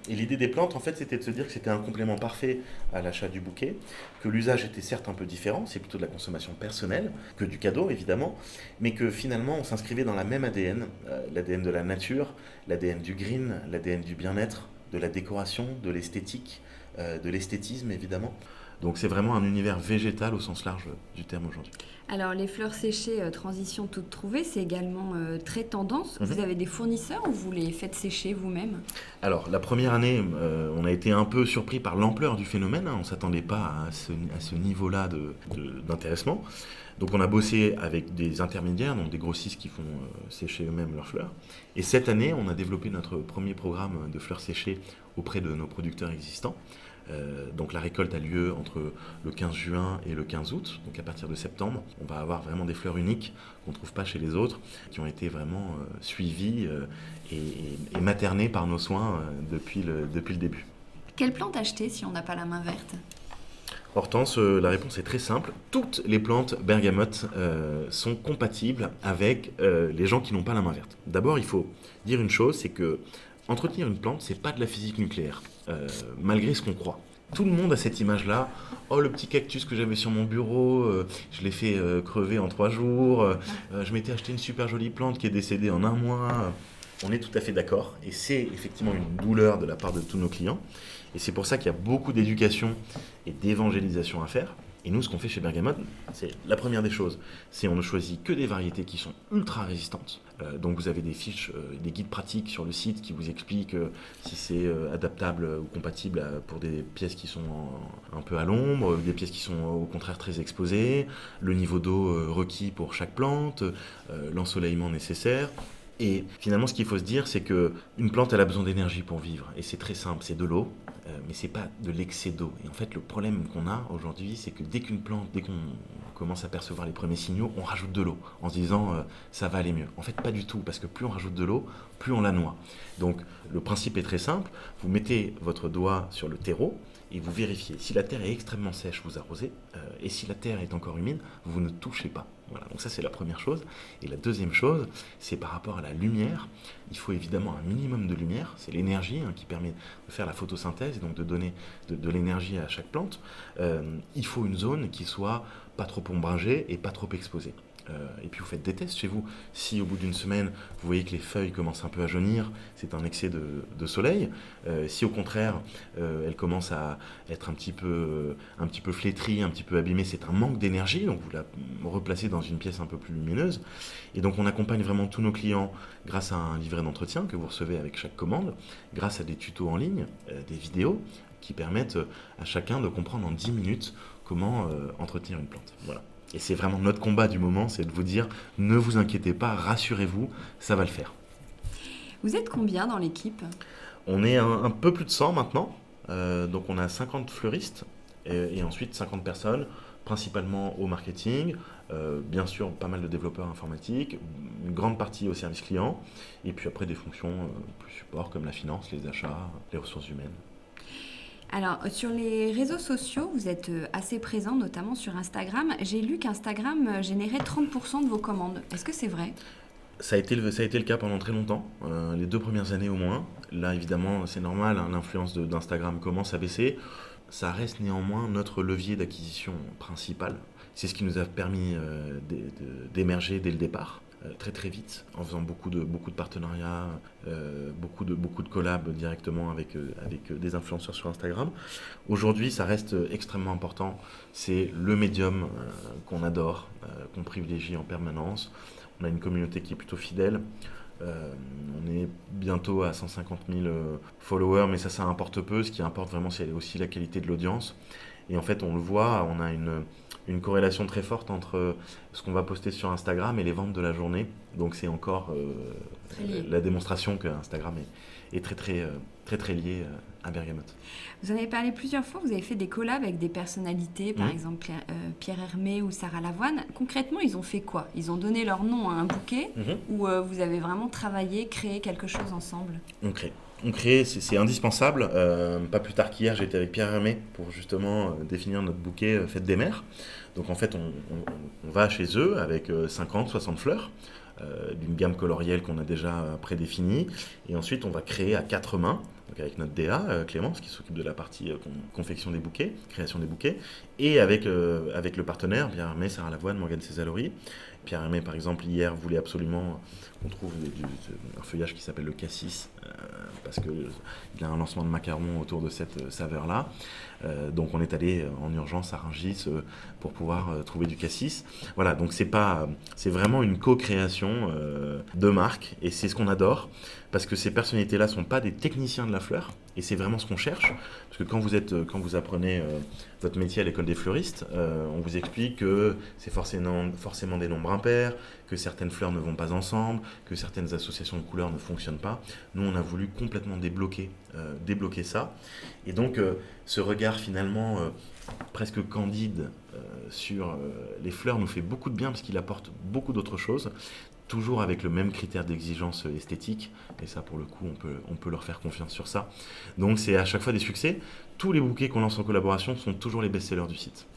Et l'idée des plantes, en fait, c'était de se dire que c'était un complément parfait à l'achat du bouquet, que l'usage était certes un peu différent, c'est plutôt de la consommation personnelle que du cadeau, évidemment, mais que finalement, on s'inscrivait dans la même ADN, l'ADN de la nature, l'ADN du green, l'ADN du bien-être, de la décoration, de l'esthétique, de l'esthétisme, évidemment. Donc c'est vraiment un univers végétal au sens large du terme aujourd'hui. Alors les fleurs séchées, transition toute trouvée, c'est également très tendance. Vous avez des fournisseurs ou vous les faites sécher vous-même? Alors la première année, on a été un peu surpris par l'ampleur du phénomène. On ne s'attendait pas à ce niveau-là d'intéressement. Donc on a bossé avec des intermédiaires, donc des grossistes qui font sécher eux-mêmes leurs fleurs. Et cette année, on a développé notre premier programme de fleurs séchées auprès de nos producteurs existants. Donc la récolte a lieu entre le 15 juin et le 15 août. Donc à partir de septembre, on va avoir vraiment des fleurs uniques qu'on ne trouve pas chez les autres, qui ont été vraiment suivies et maternées par nos soins depuis le début. Quelle plante acheter si on n'a pas la main verte? Hortense, la réponse est très simple. Toutes les plantes bergamote sont compatibles avec les gens qui n'ont pas la main verte. D'abord, il faut dire une chose, c'est que entretenir une plante, c'est pas de la physique nucléaire, malgré ce qu'on croit. Tout le monde a cette image-là. Oh, le petit cactus que j'avais sur mon bureau, je l'ai fait crever en 3 jours. Je m'étais acheté une super jolie plante qui est décédée en 1 mois. On est tout à fait d'accord. Et c'est effectivement une douleur de la part de tous nos clients. Et c'est pour ça qu'il y a beaucoup d'éducation et d'évangélisation à faire. Et nous, ce qu'on fait chez Bergamote, c'est la première des choses, c'est on ne choisit que des variétés qui sont ultra résistantes. Donc vous avez des fiches, des guides pratiques sur le site qui vous expliquent si c'est adaptable ou compatible pour des pièces qui sont un peu à l'ombre, des pièces qui sont au contraire très exposées, le niveau d'eau requis pour chaque plante, l'ensoleillement nécessaire. Et finalement, ce qu'il faut se dire, c'est qu'une plante, elle a besoin d'énergie pour vivre. Et c'est très simple, c'est de l'eau, mais c'est pas de l'excès d'eau. Et en fait, le problème qu'on a aujourd'hui, c'est que dès qu'on commence à percevoir les premiers signaux, on rajoute de l'eau, en se disant ça va aller mieux. En fait, pas du tout, parce que plus on rajoute de l'eau, plus on la noie. Donc, le principe est très simple. Vous mettez votre doigt sur le terreau, et vous vérifiez. Si la terre est extrêmement sèche, vous arrosez. Et si la terre est encore humide, vous ne touchez pas. Voilà, donc ça c'est la première chose. Et la deuxième chose, c'est par rapport à la lumière. Il faut évidemment un minimum de lumière. C'est l'énergie qui permet de faire la photosynthèse et donc de donner de l'énergie à chaque plante. Il faut une zone qui soit pas trop ombragée et pas trop exposée. Et puis vous faites des tests chez vous. Si au bout d'une semaine, vous voyez que les feuilles commencent un peu à jaunir, c'est un excès de soleil. Si au contraire, elles commencent à être un petit peu flétries, un petit peu abîmées, c'est un manque d'énergie. Donc vous la replacez dans une pièce un peu plus lumineuse. Et donc on accompagne vraiment tous nos clients grâce à un livret d'entretien que vous recevez avec chaque commande, grâce à des tutos en ligne, des vidéos qui permettent à chacun de comprendre en 10 minutes comment entretenir une plante. Voilà. Et c'est vraiment notre combat du moment, c'est de vous dire, ne vous inquiétez pas, rassurez-vous, ça va le faire. Vous êtes combien dans l'équipe? On est un peu plus de 100 maintenant, donc on a 50 fleuristes et ensuite 50 personnes, principalement au marketing, bien sûr pas mal de développeurs informatiques, une grande partie au service client, et puis après des fonctions plus support comme la finance, les achats, les ressources humaines. Alors, sur les réseaux sociaux, vous êtes assez présent, notamment sur Instagram. J'ai lu qu'Instagram générait 30% de vos commandes. Est-ce que c'est vrai? Ça a été le cas pendant très longtemps, les 2 premières années au moins. Là, évidemment, c'est normal, l'influence d'Instagram commence à baisser. Ça reste néanmoins notre levier d'acquisition principal. C'est ce qui nous a permis d'émerger dès le départ. Très très vite, en faisant beaucoup de partenariats, beaucoup de collabs directement avec des influenceurs sur Instagram. Aujourd'hui, ça reste extrêmement important. C'est le médium qu'on adore, qu'on privilégie en permanence. On a une communauté qui est plutôt fidèle. On est bientôt à 150 000 followers, mais ça importe peu. Ce qui importe vraiment, c'est aussi la qualité de l'audience. Et en fait, on le voit, on a une corrélation très forte entre ce qu'on va poster sur Instagram et les ventes de la journée. Donc c'est encore la démonstration que Instagram est très très très lié à Bergamote. Vous en avez parlé plusieurs fois, vous avez fait des collabs avec des personnalités, par exemple Pierre Hermé ou Sarah Lavoine. Concrètement, ils ont fait quoi? Ils ont donné leur nom à un bouquet ou vous avez vraiment travaillé, créé quelque chose ensemble? On crée, c'est indispensable. Pas plus tard qu'hier, j'étais avec Pierre Hermé pour justement définir notre bouquet Fête des Mères. Donc en fait, on va chez eux avec 50, 60 fleurs d'une gamme colorielle qu'on a déjà prédéfinie. Et ensuite, on va créer à quatre mains, donc avec notre DA, Clémence, qui s'occupe de la partie confection des bouquets, création des bouquets, et avec le partenaire, Pierre Hermé, Sarah Lavoine, Morgane Césalori. Pierre Hermé, par exemple, hier, voulait absolument qu'on trouve un feuillage qui s'appelle le cassis, parce qu'il a un lancement de macarons autour de cette saveur-là. Donc on est allé en urgence à Rungis pour pouvoir trouver du cassis. Voilà, donc c'est vraiment une co-création de marque, et c'est ce qu'on adore, parce que ces personnalités-là ne sont pas des techniciens de la fleur, et c'est vraiment ce qu'on cherche, parce que quand vous apprenez votre métier à l'école des fleuristes, on vous explique que c'est forcément des nombres impairs, que certaines fleurs ne vont pas ensemble, que certaines associations de couleurs ne fonctionnent pas. Nous, on a voulu complètement débloquer ça. Et donc, ce regard finalement presque candide sur les fleurs nous fait beaucoup de bien parce qu'il apporte beaucoup d'autres choses, toujours avec le même critère d'exigence esthétique. Et ça, pour le coup, on peut leur faire confiance sur ça. Donc, c'est à chaque fois des succès. Tous les bouquets qu'on lance en collaboration sont toujours les best-sellers du site.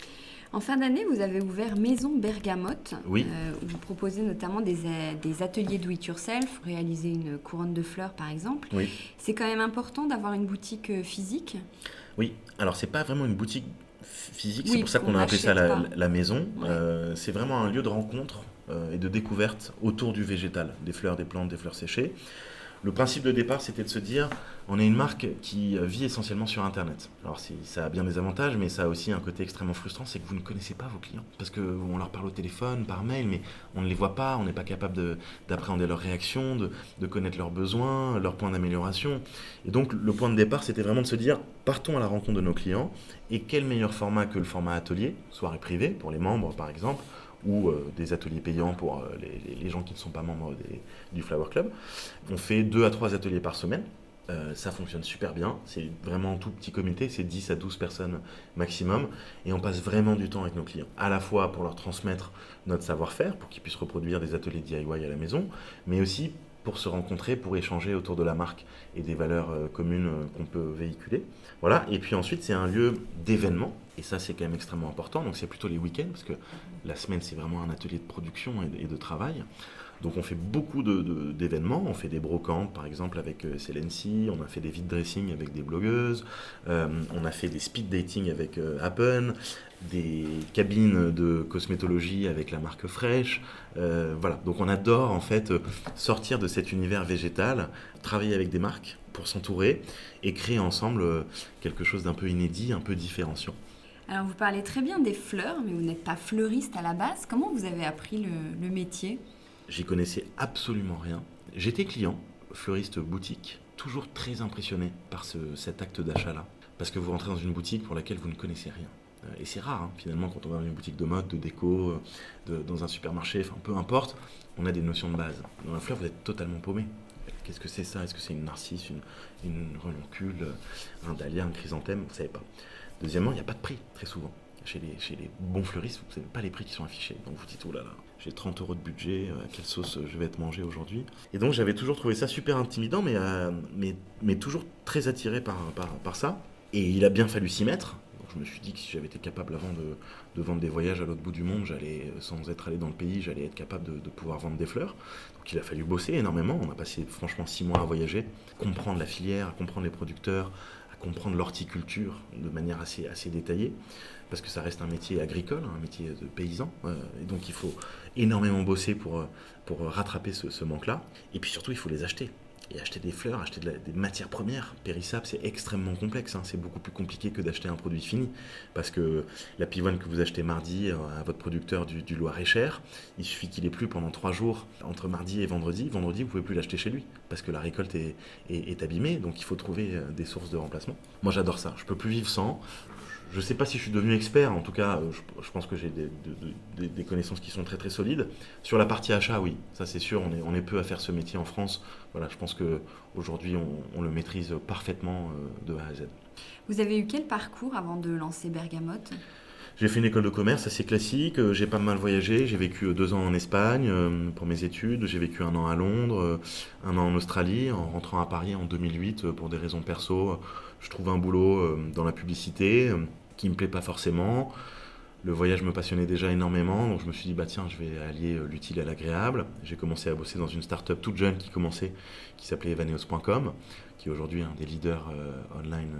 En fin d'année, vous avez ouvert Maison Bergamote, oui. Où vous proposez notamment des ateliers do-it-yourself, réaliser une couronne de fleurs par exemple. Oui. C'est quand même important d'avoir une boutique physique? Oui, alors c'est pas vraiment une boutique physique, oui, c'est pour ça qu'on a appelé ça la maison. Ouais. C'est vraiment un lieu de rencontre et de découverte autour du végétal, des fleurs, des plantes, des fleurs séchées. Le principe de départ, c'était de se dire, on est une marque qui vit essentiellement sur Internet. Alors ça a bien des avantages, mais ça a aussi un côté extrêmement frustrant, c'est que vous ne connaissez pas vos clients. Parce qu'on leur parle au téléphone, par mail, mais on ne les voit pas, on n'est pas capable d'appréhender leurs réactions, de connaître leurs besoins, leurs points d'amélioration. Et donc le point de départ, c'était vraiment de se dire, partons à la rencontre de nos clients, et quel meilleur format que le format atelier, soirée privée, pour les membres par exemple, ou des ateliers payants pour les gens qui ne sont pas membres du Flower Club. On fait 2 à 3 ateliers par semaine. Ça fonctionne super bien. C'est vraiment un tout petit comité, c'est 10 à 12 personnes maximum. Et on passe vraiment du temps avec nos clients, à la fois pour leur transmettre notre savoir-faire, pour qu'ils puissent reproduire des ateliers DIY à la maison, mais aussi pour se rencontrer, pour échanger autour de la marque et des valeurs communes qu'on peut véhiculer. Voilà. Et puis ensuite, c'est un lieu d'événements. Et ça, c'est quand même extrêmement important. Donc, c'est plutôt les week-ends, parce que la semaine, c'est vraiment un atelier de production et de travail. Donc, on fait beaucoup d'événements. On fait des brocantes, par exemple, avec Celency. On a fait des vide dressing avec des blogueuses. On a fait des speed dating avec Happen. Des cabines de cosmétologie avec la marque Fresh. Voilà. Donc, on adore, en fait, sortir de cet univers végétal, travailler avec des marques pour s'entourer et créer ensemble quelque chose d'un peu inédit, un peu différenciant. Alors, vous parlez très bien des fleurs, mais vous n'êtes pas fleuriste à la base. Comment vous avez appris le métier? J'y connaissais absolument rien. J'étais client, fleuriste boutique, toujours très impressionné par cet acte d'achat-là. Parce que vous rentrez dans une boutique pour laquelle vous ne connaissez rien. Et c'est rare, finalement, quand on va dans une boutique de mode, de déco, dans un supermarché, enfin peu importe, on a des notions de base. Dans la fleur, vous êtes totalement paumé. Qu'est-ce que c'est ça? Est-ce que c'est une narcisse, une reloncule, un dahlia, un chrysanthème? Vous ne savez pas. Deuxièmement, il n'y a pas de prix, très souvent. Chez les bons fleuristes, vous ne savez pas les prix qui sont affichés. Donc vous dites, oh là là, j'ai 30 € de budget, quelle sauce je vais être mangé aujourd'hui? Et donc j'avais toujours trouvé ça super intimidant, mais toujours très attiré par ça. Et il a bien fallu s'y mettre. Donc je me suis dit que si j'avais été capable avant de vendre des voyages à l'autre bout du monde, sans être allé dans le pays, j'allais être capable de pouvoir vendre des fleurs. Donc il a fallu bosser énormément. On a passé franchement 6 mois à voyager, comprendre la filière, à comprendre les producteurs, à comprendre l'horticulture de manière assez détaillée. Parce que ça reste un métier agricole, un métier de paysan. Et donc il faut énormément bosser pour rattraper ce manque-là. Et puis surtout, il faut les acheter. Et acheter des fleurs, acheter des matières premières périssables, c'est extrêmement complexe. C'est beaucoup plus compliqué que d'acheter un produit fini. Parce que la pivoine que vous achetez mardi à votre producteur du Loir-et-Cher, il suffit qu'il ait plu pendant 3 jours entre mardi et vendredi. Vendredi, vous ne pouvez plus l'acheter chez lui parce que la récolte est abîmée. Donc il faut trouver des sources de remplacement. Moi, j'adore ça. Je ne peux plus vivre sans. Je ne sais pas si je suis devenu expert, en tout cas, je pense que j'ai des connaissances qui sont très très solides. Sur la partie achat, oui, ça c'est sûr, on est peu à faire ce métier en France. Voilà, je pense qu'aujourd'hui, on le maîtrise parfaitement de A à Z. Vous avez eu quel parcours avant de lancer Bergamote? J'ai fait une école de commerce assez classique, j'ai pas mal voyagé, j'ai vécu 2 ans en Espagne pour mes études, j'ai vécu 1 an à Londres, 1 an en Australie. En rentrant à Paris en 2008, pour des raisons perso, je trouve un boulot dans la publicité qui me plaît pas forcément. Le voyage me passionnait déjà énormément, donc je me suis dit, bah tiens, je vais allier l'utile à l'agréable. J'ai commencé à bosser dans une start-up toute jeune qui s'appelait evaneos.com, qui est aujourd'hui un des leaders online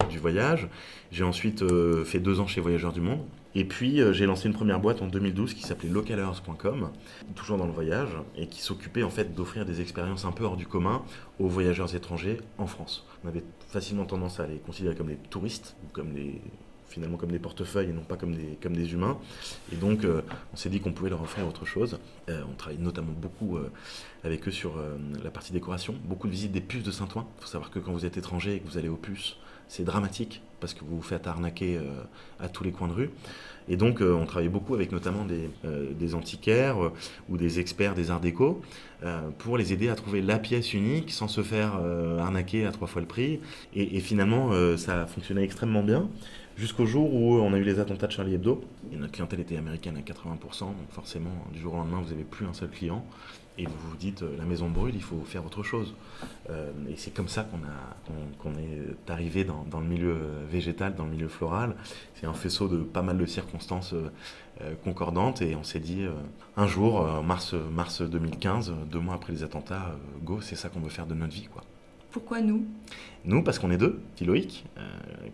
du voyage. J'ai ensuite fait 2 ans chez Voyageurs du Monde. Et puis j'ai lancé une première boîte en 2012 qui s'appelait localers.com, toujours dans le voyage, et qui s'occupait en fait d'offrir des expériences un peu hors du commun aux voyageurs étrangers en France. On avait facilement tendance à les considérer comme des touristes, ou finalement comme des portefeuilles et non pas comme des humains. Et donc, on s'est dit qu'on pouvait leur offrir autre chose. On travaille notamment beaucoup avec eux sur la partie décoration. Beaucoup de visites des puces de Saint-Ouen. Il faut savoir que quand vous êtes étranger et que vous allez aux puces, c'est dramatique parce que vous vous faites arnaquer à tous les coins de rue. Et donc, on travaille beaucoup avec notamment des antiquaires ou des experts des arts déco pour les aider à trouver la pièce unique sans se faire arnaquer à 3 fois le prix. Et finalement, ça a fonctionné extrêmement bien. Jusqu'au jour où on a eu les attentats de Charlie Hebdo. Et notre clientèle était américaine à 80%, donc forcément, du jour au lendemain, vous n'avez plus un seul client. Et vous vous dites, la maison brûle, il faut faire autre chose. Et c'est comme ça qu'on est arrivé dans le milieu végétal, dans le milieu floral. C'est un faisceau de pas mal de circonstances concordantes. Et on s'est dit, un jour, en mars 2015, 2 mois après les attentats, go, c'est ça qu'on veut faire de notre vie, quoi. Pourquoi nous? Nous, parce qu'on est 2, Loïc,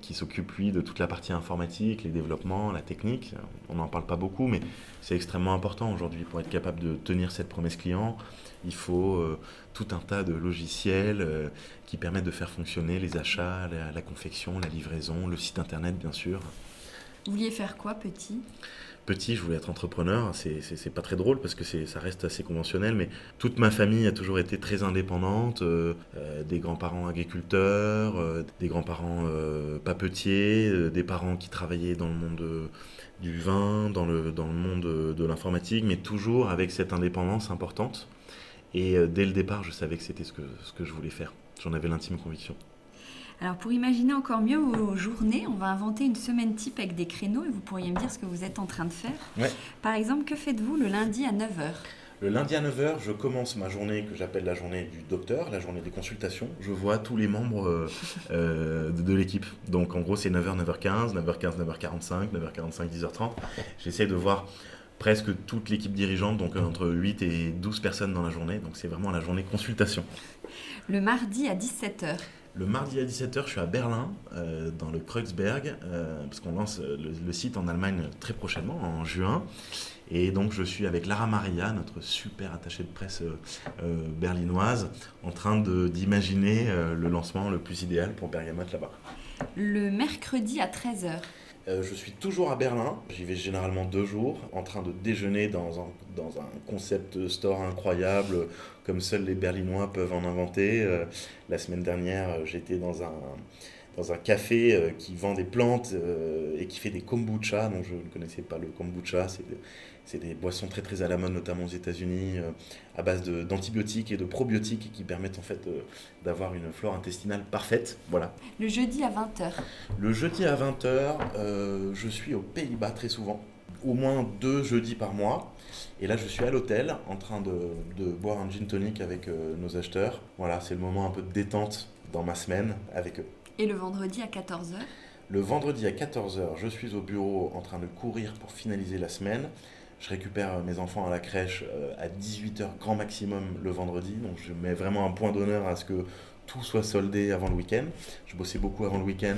qui s'occupe lui de toute la partie informatique, les développements, la technique. On n'en parle pas beaucoup, mais c'est extrêmement important aujourd'hui. Pour être capable de tenir cette promesse client, il faut tout un tas de logiciels qui permettent de faire fonctionner les achats, la confection, la livraison, le site internet bien sûr. Vous vouliez faire quoi petit? Petit, je voulais être entrepreneur. C'est pas très drôle parce que ça reste assez conventionnel, mais toute ma famille a toujours été très indépendante. Des grands-parents agriculteurs, des grands-parents papetiers, des parents qui travaillaient dans le monde du vin, dans le monde de l'informatique, mais toujours avec cette indépendance importante. Et dès le départ, je savais que c'était ce que je voulais faire. J'en avais l'intime conviction. Alors pour imaginer encore mieux vos journées, on va inventer une semaine type avec des créneaux et vous pourriez me dire ce que vous êtes en train de faire. Ouais. Par exemple, que faites-vous le lundi à 9h? Le lundi à 9h, je commence ma journée que j'appelle la journée du docteur, la journée des consultations. Je vois tous les membres de l'équipe. Donc en gros, c'est 9h, 9h15, 9h15, 9h45, 9h45, 10h30. J'essaie de voir presque toute l'équipe dirigeante, donc entre 8 et 12 personnes dans la journée. Donc c'est vraiment la journée consultation. Le mardi à 17h. Le mardi à 17h, je suis à Berlin, dans le Kreuzberg, parce qu'on lance le site en Allemagne très prochainement, en juin. Et donc, je suis avec Lara Maria, notre super attachée de presse berlinoise, en train d'imaginer le lancement le plus idéal pour Bergamote là-bas. Le mercredi à 13h. Je suis toujours à Berlin, j'y vais généralement 2 jours, en train de déjeuner dans un concept store incroyable, comme seuls les Berlinois peuvent en inventer. La semaine dernière, j'étais dans un café qui vend des plantes et qui fait des kombucha, dont je ne connaissais pas le kombucha. C'est des boissons très très à la mode, notamment aux États-Unis, à base d'antibiotiques et de probiotiques qui permettent en fait d'avoir une flore intestinale parfaite. Voilà. Le jeudi à 20h. Le jeudi à 20h, je suis aux Pays-Bas très souvent, au moins 2 jeudis par mois. Et là, je suis à l'hôtel en train de boire un gin tonic avec nos acheteurs. Voilà, c'est le moment un peu de détente dans ma semaine avec eux. Et le vendredi à 14h? Le vendredi à 14h, je suis au bureau en train de courir pour finaliser la semaine. Je récupère mes enfants à la crèche à 18h grand maximum le vendredi. Donc je mets vraiment un point d'honneur à ce que tout soit soldé avant le week-end. Je bossais beaucoup avant le week-end.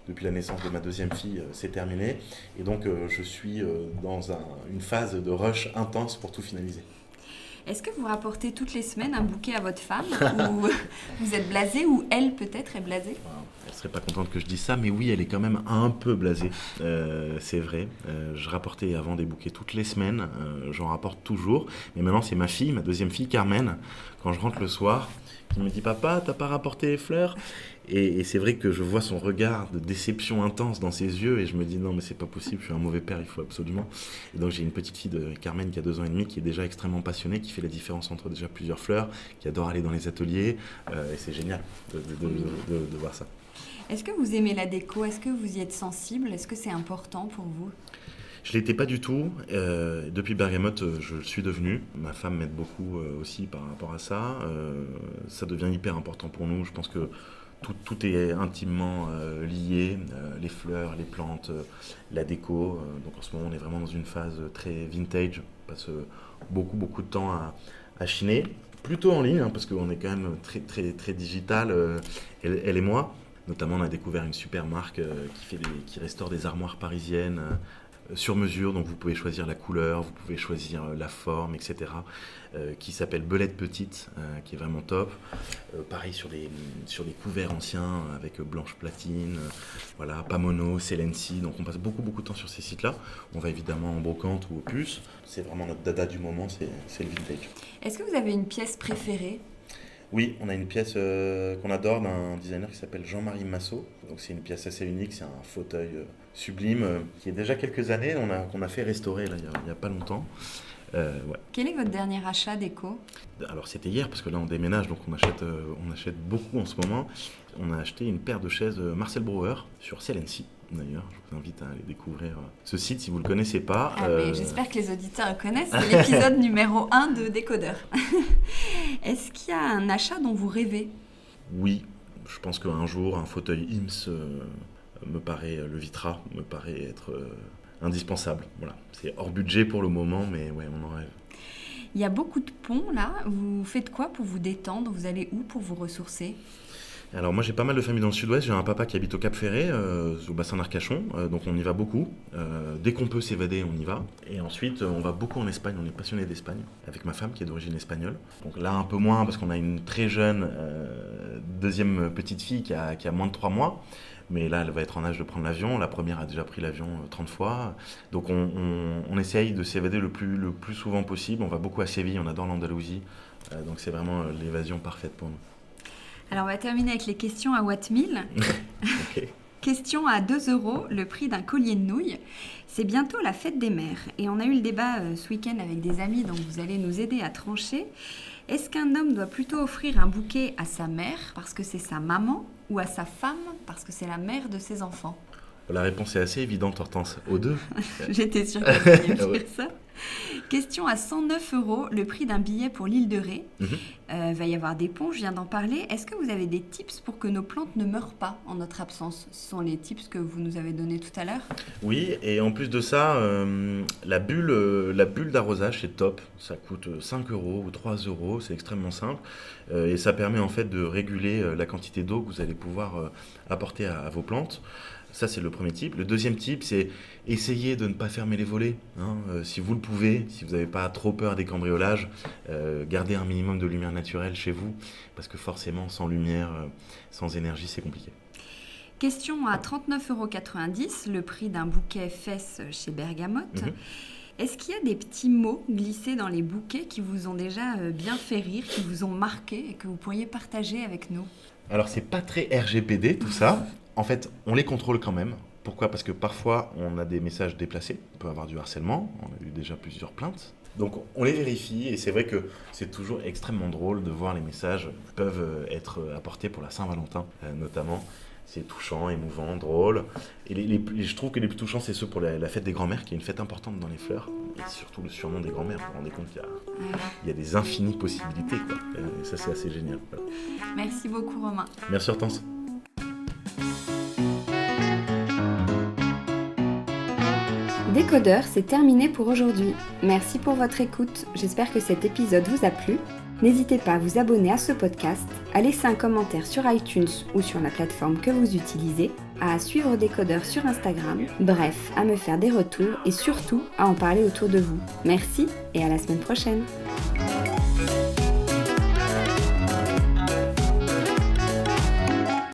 Depuis la naissance de ma 2e fille, c'est terminé. Et donc je suis dans une phase de rush intense pour tout finaliser. Est-ce que vous rapportez toutes les semaines un bouquet à votre femme ou vous êtes blasé ou elle peut-être est blasée? Elle serait pas contente que je dise ça, mais oui, elle est quand même un peu blasée. C'est vrai. Je rapportais avant des bouquets toutes les semaines. J'en rapporte toujours. Mais maintenant, c'est ma fille, ma 2e fille, Carmen, quand je rentre le soir, qui me dit « Papa, t'as pas rapporté les fleurs ?» Et c'est vrai que je vois son regard de déception intense dans ses yeux et je me dis non mais c'est pas possible, je suis un mauvais père, il faut absolument. Et donc j'ai une petite fille de Carmen qui a 2 ans et demi qui est déjà extrêmement passionnée, qui fait la différence entre déjà plusieurs fleurs, qui adore aller dans les ateliers et c'est génial de voir ça. Est-ce que vous aimez la déco? Est-ce que vous y êtes sensible? Est-ce que c'est important pour vous? Je ne l'étais pas du tout. Depuis Bergamote, je le suis devenu. Ma femme m'aide beaucoup aussi par rapport à ça. Ça devient hyper important pour nous. Je pense que tout est intimement lié. Les fleurs, les plantes, la déco. Donc en ce moment, on est vraiment dans une phase très vintage. On passe beaucoup de temps à chiner. Plutôt en ligne, parce qu'on est quand même très digital, elle et moi. Notamment, on a découvert une super marque qui restaure des armoires parisiennes sur mesure, donc vous pouvez choisir la couleur, vous pouvez choisir la forme, etc. Qui s'appelle Belette Petite, qui est vraiment top. Pareil sur des couverts anciens avec Blanche Platine, voilà, Pamono, Celency, donc on passe beaucoup de temps sur ces sites-là. On va évidemment en brocante ou au puce. C'est vraiment notre dada du moment, c'est le vintage. Est-ce que vous avez une pièce préférée ? Oui, on a une pièce qu'on adore d'un designer qui s'appelle Jean-Marie Massot. Donc c'est une pièce assez unique, c'est un fauteuil sublime qui est déjà quelques années, qu'on a fait restaurer là, il y a pas longtemps. Ouais. Quel est votre dernier achat déco ? Alors c'était hier parce que là on déménage, donc on achète beaucoup en ce moment. On a acheté une paire de chaises Marcel Brouwer sur Celency. D'ailleurs, je vous invite à aller découvrir ce site si vous ne le connaissez pas. Mais j'espère que les auditeurs le connaissent, c'est l'épisode numéro 1 de Décodeur. Est-ce qu'il y a un achat dont vous rêvez ? Oui, je pense qu'un jour, un fauteuil IMSS le Vitra me paraît être indispensable. Voilà. C'est hors budget pour le moment, mais ouais, on en rêve. Il y a beaucoup de ponts là, vous faites quoi pour vous détendre ? Vous allez où pour vous ressourcer ? Alors moi j'ai pas mal de familles dans le sud-ouest, j'ai un papa qui habite au Cap Ferré, au bassin d'Arcachon, donc on y va beaucoup. Dès qu'on peut s'évader, on y va. Et ensuite on va beaucoup en Espagne, on est passionné d'Espagne, avec ma femme qui est d'origine espagnole. Donc là un peu moins parce qu'on a une très jeune deuxième petite fille qui a moins de 3 mois. Mais là, elle va être en âge de prendre l'avion. La première a déjà pris l'avion 30 fois. Donc on essaye de s'évader le plus souvent possible. On va beaucoup à Séville, on adore l'Andalousie. Donc c'est vraiment l'évasion parfaite pour nous. Alors on va terminer avec les questions à Watt 1000. Okay. Question à 2 €, le prix d'un collier de nouilles. C'est bientôt la fête des mères. Et on a eu le débat ce week-end avec des amis, donc vous allez nous aider à trancher. Est-ce qu'un homme doit plutôt offrir un bouquet à sa mère parce que c'est sa maman ou à sa femme parce que c'est la mère de ses enfants ? La réponse est assez évidente, Hortense. Aux deux. J'étais sûre que vous alliez me dire ça. Question à 109 €, le prix d'un billet pour l'île de Ré. Va y avoir des ponts, je viens d'en parler. Est-ce que vous avez des tips pour que nos plantes ne meurent pas en notre absence ? Ce sont les tips que vous nous avez donnés tout à l'heure. Oui, et en plus de ça, la bulle d'arrosage, c'est top. Ça coûte 5 € ou 3 €, c'est extrêmement simple. Et ça permet en fait de réguler la quantité d'eau que vous allez pouvoir apporter à vos plantes. Ça, c'est le premier type. Le deuxième type, c'est essayer de ne pas fermer les volets. Si vous le pouvez, si vous n'avez pas trop peur des cambriolages, gardez un minimum de lumière naturelle chez vous, parce que forcément, sans lumière, sans énergie, c'est compliqué. Question à 39,90 €, le prix d'un bouquet fesses chez Bergamote. Est-ce qu'il y a des petits mots glissés dans les bouquets qui vous ont déjà bien fait rire, qui vous ont marqué et que vous pourriez partager avec nous ? Alors, c'est pas très RGPD tout ça. En fait, on les contrôle quand même. Pourquoi ? Parce que parfois, on a des messages déplacés. On peut avoir du harcèlement. On a eu déjà plusieurs plaintes. Donc, on les vérifie. Et c'est vrai que c'est toujours extrêmement drôle de voir les messages qui peuvent être apportés pour la Saint-Valentin, notamment. C'est touchant, émouvant, drôle. Et je trouve que les plus touchants, c'est ceux pour la fête des grands-mères, qui est une fête importante dans les fleurs. Et surtout le surnom des grands-mères. Vous vous rendez compte qu'il y a des infinies possibilités, quoi. Et ça, c'est assez génial. Voilà. Merci beaucoup, Romain. Merci, Hortense. Décodeur, c'est terminé pour aujourd'hui. Merci pour votre écoute. J'espère que cet épisode vous a plu. N'hésitez pas à vous abonner à ce podcast, à laisser un commentaire sur iTunes ou sur la plateforme que vous utilisez, à suivre Décodeur sur Instagram, bref, à me faire des retours et surtout à en parler autour de vous. Merci et à la semaine prochaine.